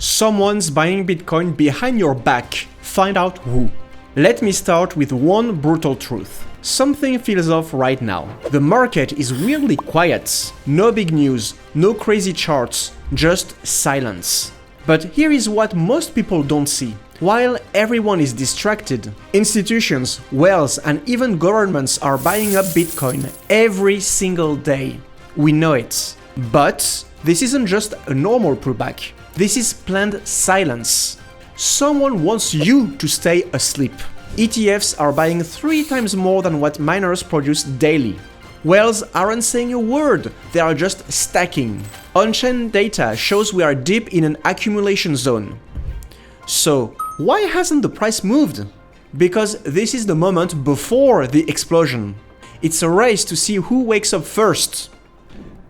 Someone's buying Bitcoin behind your back. Find out who. Let me start with one brutal truth. Something feels off right now. The market is weirdly quiet. No big news, no crazy charts, just silence. But here is what most people don't see. While everyone is distracted, institutions, whales, and even governments are buying up Bitcoin every single day. We know it. But this isn't just a normal pullback. This is planned silence. Someone wants you to stay asleep. ETFs are buying 3 times more than what miners produce daily. Whales aren't saying a word, they are just stacking. On-chain data shows we are deep in an accumulation zone. So, why hasn't the price moved? Because this is the moment before the explosion. It's a race to see who wakes up first.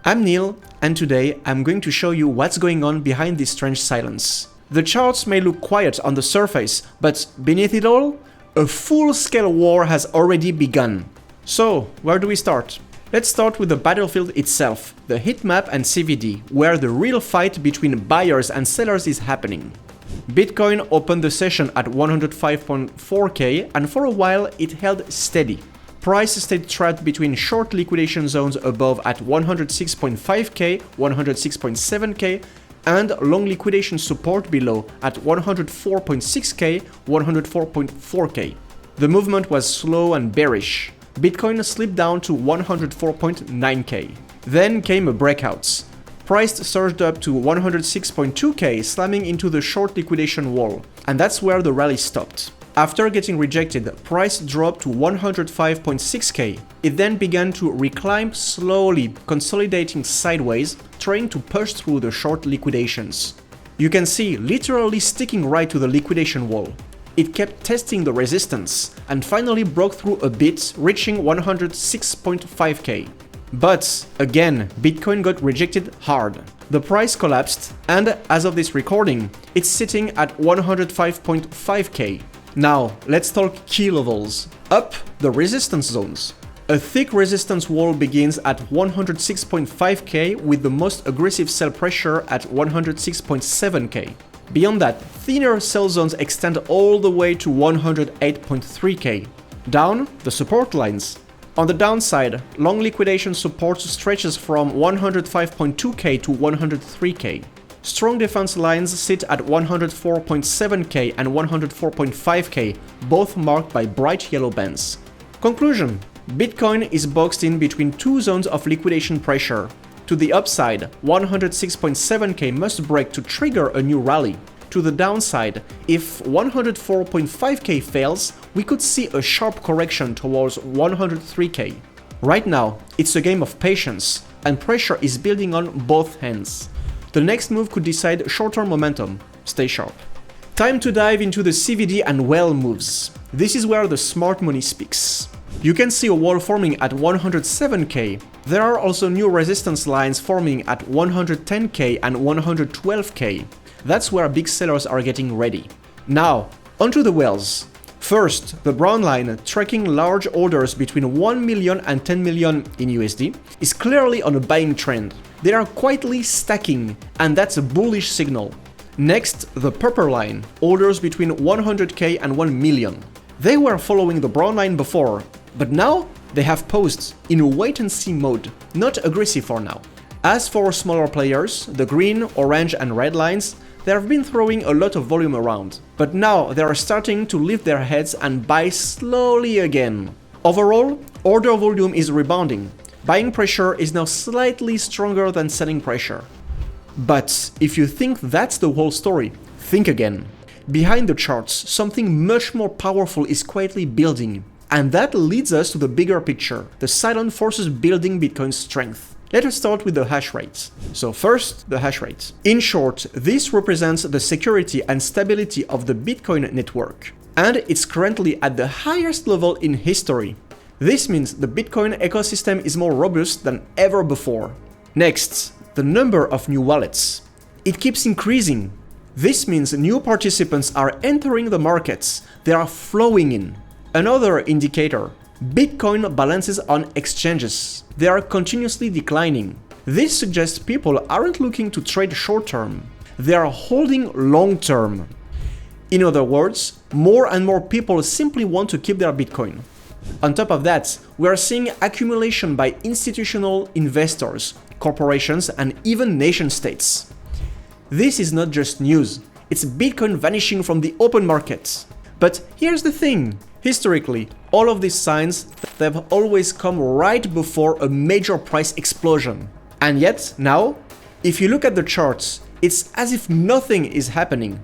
I'm Neil, and today I'm going to show you what's going on behind this strange silence. The charts may look quiet on the surface, but beneath it all, a full-scale war has already begun. So, where do we start? Let's start with the battlefield itself, the heat map and CVD, where the real fight between buyers and sellers is happening. Bitcoin opened the session at 105.4k, and for a while it held steady. Price stayed trapped between short liquidation zones above at 106.5k, 106.7k, and long liquidation support below at 104.6k, 104.4k. The movement was slow and bearish. Bitcoin slipped down to 104.9k. Then came a breakout. Price surged up to 106.2k, slamming into the short liquidation wall, and that's where the rally stopped. After getting rejected, price dropped to 105.6k. It then began to reclimb slowly, consolidating sideways, trying to push through the short liquidations. You can see literally sticking right to the liquidation wall. It kept testing the resistance, and finally broke through a bit, reaching 106.5k. But, again, Bitcoin got rejected hard. The price collapsed, and as of this recording, it's sitting at 105.5k. Now, let's talk key levels. Up, the resistance zones. A thick resistance wall begins at 106.5k with the most aggressive sell pressure at 106.7k. Beyond that, thinner sell zones extend all the way to 108.3k. Down, the support lines. On the downside, long liquidation support stretches from 105.2k to 103k. Strong defense lines sit at 104.7k and 104.5k, both marked by bright yellow bands. Conclusion: Bitcoin is boxed in between 2 zones of liquidation pressure. To the upside, 106.7k must break to trigger a new rally. To the downside, if 104.5k fails, we could see a sharp correction towards 103k. Right now, it's a game of patience, and pressure is building on both ends. The next move could decide short-term momentum. Stay sharp. Time to dive into the CVD and whale moves. This is where the smart money speaks. You can see a wall forming at 107k. There are also new resistance lines forming at 110k and 112k. That's where big sellers are getting ready. Now, onto the whales. First, the brown line, tracking large orders between 1 million and 10 million in USD, is clearly on a buying trend. They are quietly stacking, and that's a bullish signal. Next, the purple line, orders between 100k and 1 million. They were following the brown line before, but now they have paused in a wait-and-see mode, not aggressive for now. As for smaller players, the green, orange and red lines, they have been throwing a lot of volume around, but now they are starting to lift their heads and buy slowly again. Overall, order volume is rebounding. Buying pressure is now slightly stronger than selling pressure. But if you think that's the whole story, think again. Behind the charts, something much more powerful is quietly building. And that leads us to the bigger picture, the silent forces building Bitcoin's strength. Let us start with the hash rate. So first, the hash rate. In short, this represents the security and stability of the Bitcoin network. And it's currently at the highest level in history. This means the Bitcoin ecosystem is more robust than ever before. Next, the number of new wallets. It keeps increasing. This means new participants are entering the markets. They are flowing in. Another indicator, Bitcoin balances on exchanges. They are continuously declining. This suggests people aren't looking to trade short term. they are holding long term. In other words, more and more people simply want to keep their Bitcoin. On top of that, we are seeing accumulation by institutional investors, corporations, and even nation-states. This is not just news, it's Bitcoin vanishing from the open market. But here's the thing, historically, all of these signs have always come right before a major price explosion. And yet, now, if you look at the charts, it's as if nothing is happening.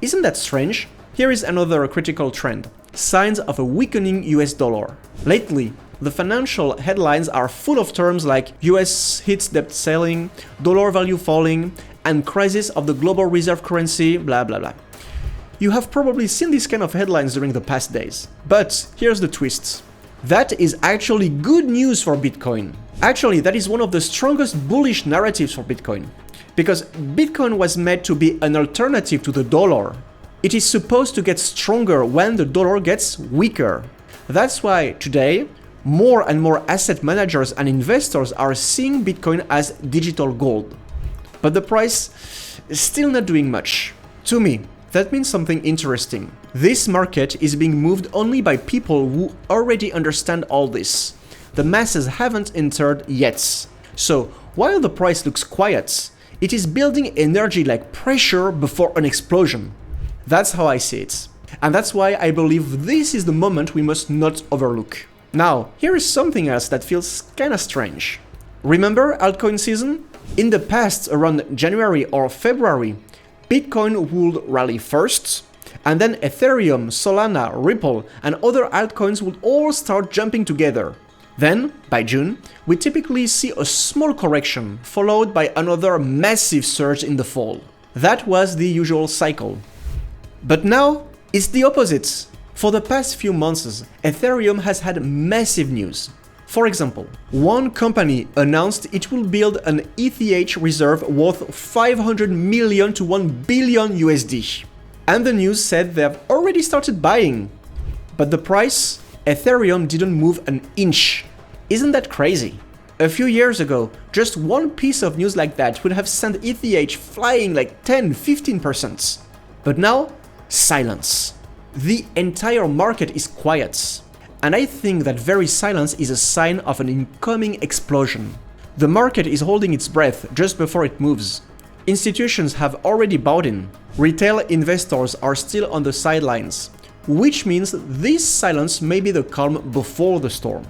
Isn't that strange? Here is another critical trend. Signs of a weakening US dollar. Lately, the financial headlines are full of terms like US hits debt ceiling, dollar value falling, and crisis of the global reserve currency, blah blah blah. You have probably seen these kind of headlines during the past days. But here's the twist. That is actually good news for Bitcoin. Actually, that is one of the strongest bullish narratives for Bitcoin. Because Bitcoin was made to be an alternative to the dollar. It is supposed to get stronger when the dollar gets weaker. That's why today, more and more asset managers and investors are seeing Bitcoin as digital gold. But the price is still not doing much. To me, that means something interesting. This market is being moved only by people who already understand all this. The masses haven't entered yet. So, while the price looks quiet, it is building energy like pressure before an explosion. That's how I see it. And that's why I believe this is the moment we must not overlook. Now, here is something else that feels kinda strange. Remember altcoin season? In the past, around January or February, Bitcoin would rally first, and then Ethereum, Solana, Ripple, and other altcoins would all start jumping together. Then, by June, we typically see a small correction, followed by another massive surge in the fall. That was the usual cycle. But now, it's the opposite. For the past few months, Ethereum has had massive news. For example, one company announced it will build an ETH reserve worth 500 million to 1 billion USD. And the news said they have already started buying. But the price? Ethereum didn't move an inch. Isn't that crazy? A few years ago, just one piece of news like that would have sent ETH flying like 10-15%. But now, silence. The entire market is quiet. And I think that very silence is a sign of an incoming explosion. The market is holding its breath just before it moves. Institutions have already bought in. Retail investors are still on the sidelines, which means this silence may be the calm before the storm.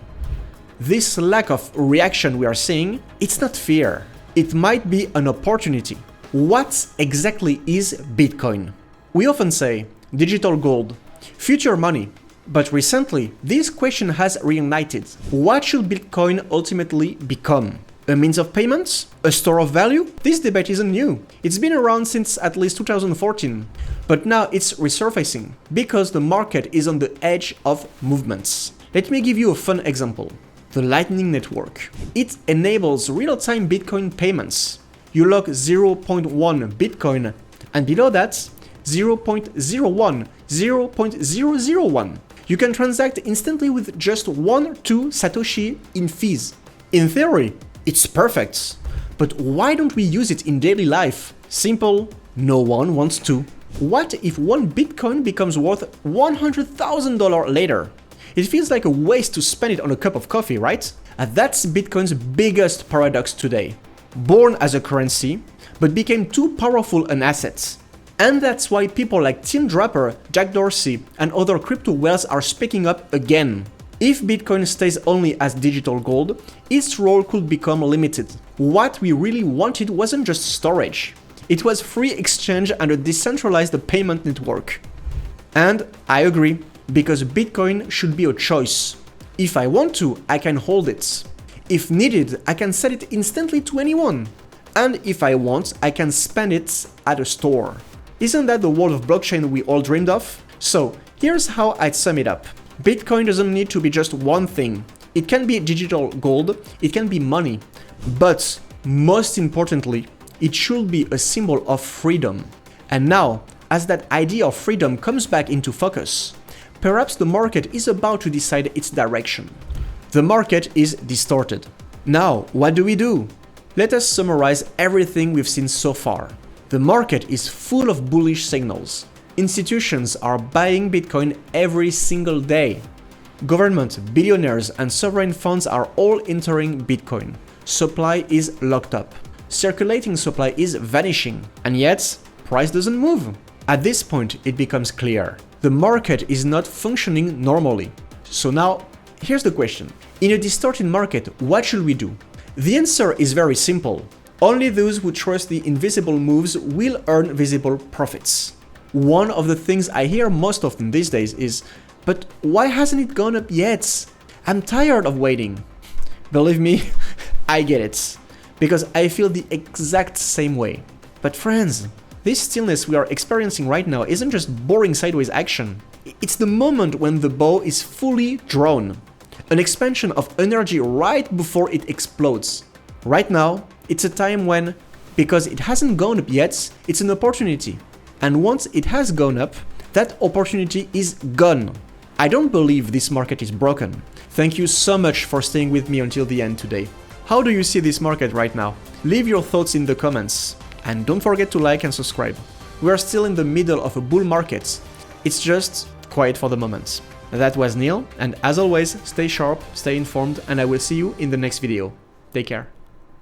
This lack of reaction we are seeing, it's not fear. It might be an opportunity. What exactly is Bitcoin? We often say digital gold, future money. But recently, this question has reignited. What should Bitcoin ultimately become? A means of payments? A store of value? This debate isn't new. It's been around since at least 2014. But now it's resurfacing because the market is on the edge of movements. Let me give you a fun example. The Lightning Network. It enables real-time Bitcoin payments. You log 0.1 Bitcoin and below that, 0.01, 0.001. You can transact instantly with just 1 or 2 Satoshi in fees. In theory, it's perfect. But why don't we use it in daily life? Simple, no one wants to. What if 1 Bitcoin becomes worth $100,000 later? It feels like a waste to spend it on a cup of coffee, right? And that's Bitcoin's biggest paradox today. Born as a currency, but became too powerful an asset. And that's why people like Tim Draper, Jack Dorsey, and other crypto whales are speaking up again. If Bitcoin stays only as digital gold, its role could become limited. What we really wanted wasn't just storage. It was free exchange and a decentralized payment network. And I agree, because Bitcoin should be a choice. If I want to, I can hold it. If needed, I can sell it instantly to anyone. And if I want, I can spend it at a store. Isn't that the world of blockchain we all dreamed of? So, here's how I'd sum it up. Bitcoin doesn't need to be just one thing. It can be digital gold, it can be money. But, most importantly, it should be a symbol of freedom. And now, as that idea of freedom comes back into focus, perhaps the market is about to decide its direction. The market is distorted. Now, what do? Let us summarize everything we've seen so far. The market is full of bullish signals. Institutions are buying Bitcoin every single day. Government, billionaires, and sovereign funds are all entering Bitcoin. Supply is locked up. Circulating supply is vanishing. And yet, price doesn't move. At this point, it becomes clear. The market is not functioning normally. So now, here's the question. In a distorted market, what should we do? The answer is very simple. Only those who trust the invisible moves will earn visible profits. One of the things I hear most often these days is, but why hasn't it gone up yet? I'm tired of waiting. Believe me, I get it. Because I feel the exact same way. But friends, this stillness we are experiencing right now isn't just boring sideways action. It's the moment when the bow is fully drawn. An expansion of energy right before it explodes. Right now, it's a time when, because it hasn't gone up yet, it's an opportunity. And once it has gone up, that opportunity is gone. I don't believe this market is broken. Thank you so much for staying with me until the end today. How do you see this market right now? Leave your thoughts in the comments. And don't forget to like and subscribe. We are still in the middle of a bull market. It's just quiet for the moment. That was Neil, and as always, stay sharp, stay informed, and I will see you in the next video. Take care.